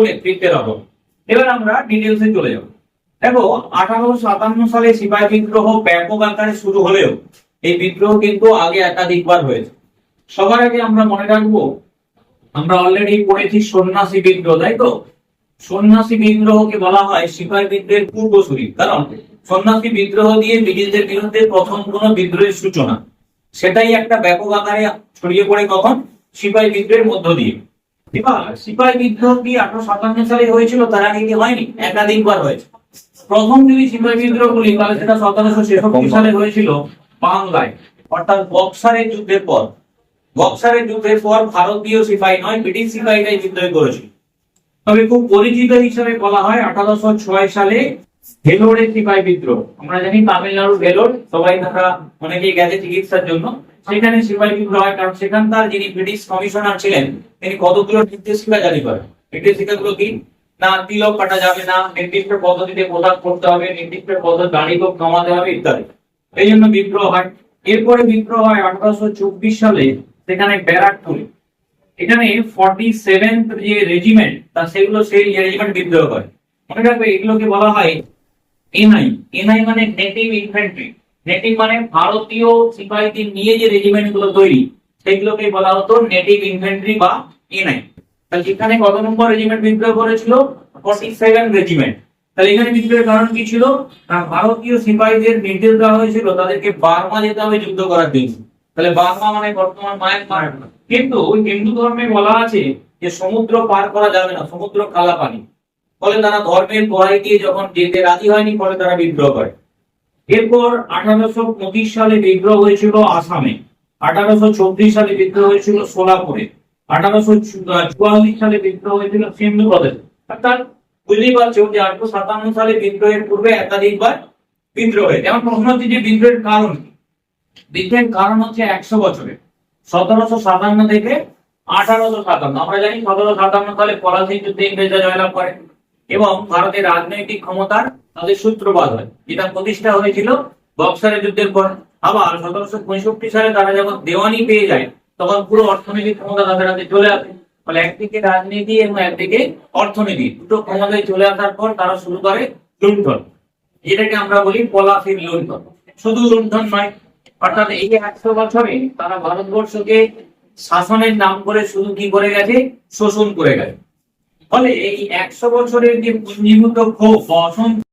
নেতৃত্বের অভাব। এবার আমরা ডিটেলসে চলে যাব। দেখো 1857 সালে সিপাহী বিদ্রোহ ব্যাপক আকারে শুরু হলেও এই বিদ্রোহ কিন্তু আগে একাধিকবার হয়েছে। সবার আগে আমরা মনে রাখবো, আমরা অলরেডি পড়েছি সন্ন্যাসী বিদ্রোহ, তাই তো? সন্ন্যাসী বিদ্রোহকে বলা হয় সিপাহী বিদ্রোহের পূর্বসূরি, কারণ সন্ন্যাসী বিদ্রোহ দিয়ে ব্রিটিশদের বিরুদ্ধে প্রথম কোন বিদ্রোহের সূচনা, সেটাই একটা ব্যাপক আকারে ছড়িয়ে পড়ে কখন? সিপাহী বিদ্রোহের মধ্য দিয়ে। এবার সিপাহী বিদ্রোহ কি 1857 সালে হয়েছিল? তার আগে কি হয়নি? একাধিকবার হয়েছে। প্রথম যদি সিপাহী বিদ্রোহ বলি তাহলে সেটা 1766 সালে হয়েছিল বাংলায়, অর্থাৎ বক্সারের যুদ্ধের পর। বক্সারের যুদ্ধের পর ভারতীয় সিপাহী নয়, ব্রিটিশ সিপাহীরাই বিদ্রোহ করেছিল। তবে খুব পরিচিত হিসেবে বলা হয় 1806 সালে ভেলোরের সিপাহী বিদ্রোহ। আমরা জানি তামিলনাড়ুর ভেলোর, সবাই তারা অনেকেই গেছে চিকিৎসার জন্য। সেখানে সিপাহী বিদ্রোহ হয়, কারণ সেখানকার যিনি ব্রিটিশ কমিশনার ছিলেন তিনি কতগুলো নির্দেশিকা জারি করেন। নির্দেশিকাগুলো কি? না তিলক কাটা যাবে না, নির্দিষ্ট পদ্ধতিতে পোশাক পরতে হবে, নির্দিষ্ট পদ্ধতি দাড়ি গোঁফ কমাতে হবে ইত্যাদি। এই জন্য বিদ্রোহ হয়। এরপরে বিদ্রোহ হয় 1824 সালে, সেখানে ব্যারাকপুরে। এখানে 47th যে রেজিমেন্ট তা সেগুলো সেই রেজিমেন্ট বিদ্রোহ করে। মনে রাখবে এগুলোকে বলা হয় এনআই। এনআই মানে নেটিভ ইনফ্যান্ট্রি। নেটিভ মানে ভারতীয় সিপাহীদের নিয়ে যে রেজিমেন্ট গুলো তৈরি, সেগুলোকে বলা হতো নেটিভ ইনফ্যান্ট্রি বা এনআই। তাহলে এখানে কত নম্বর রেজিমেন্ট বিদ্রোহ করেছিল? 47 রেজিমেন্ট। তাহলে এখানে বিদ্রোহের কারণ কি ছিল? ভারতীয় সিপাহীদের নির্দেশ দেওয়া হয়েছিল তাদেরকে বার্মা যেতে হবে যুদ্ধ করার জন্য। তাহলে বার্মা মানে বর্তমান মায়ানমার। কিন্তু হিন্দু ধর্মে বলা আছে যে সমুদ্র পার করা যাবে না, সমুদ্র কালা পানি। ফলে তারা ধর্মের দোহাই দিয়ে যখন যেতে রাজি হয়নি, ফলে তারা বিদ্রোহ করে। এরপর 1825 সালে বিদ্রোহ হয়েছিল আসামে। 1834 সালে বিদ্রোহ হয়েছিল সোলাপুরে। 1844 সালে বিদ্রোহ হয়েছিল সিন্ধু প্রদেশে। অর্থাৎ বুঝতেই পারছো যে 1857 সালে বিদ্রোহের পূর্বে একাধিকবার বিদ্রোহ হয়েছে। এখন প্রশ্ন হচ্ছে যে বিদ্রোহের কারণ কি? বিদ্রোহের কারণ হচ্ছে 100 বছরে 1757 থেকে 1857। আমরা জানি 1757 সালে পলাশীর যুদ্ধে ইংরেজরা জয়লাভ করে এবং ভারতের রাজনৈতিক ক্ষমতার তাদের সূত্রপাত হয়, যেটা প্রতিষ্ঠা হয়েছিল বক্সারের যুদ্ধের পর। আবার 1765 সালে তারা যখন দেওয়ানি পেয়ে যায়, তখন পুরো অর্থনৈতিক ক্ষমতা তাদের হাতে চলে আসে। ফলে একদিকে রাজনীতি এবং একদিকে অর্থনীতি, দুটো ক্ষমতায় চলে আসার পর তারা শুরু করে লুণ্ঠন, যেটাকে আমরা বলি পলাশীর লুণ্ঠন। শুধু লুণ্ঠন নয়, অর্থাৎ এই 100 বছরে তারা ভারতবর্ষকে শাসনের নাম করে শুধু কি করে গেছে? শোষণ করে গেছে। ফলে এই 100 বছরের যে পুঞ্জীভূত ক্ষোভ, অসন্তোষ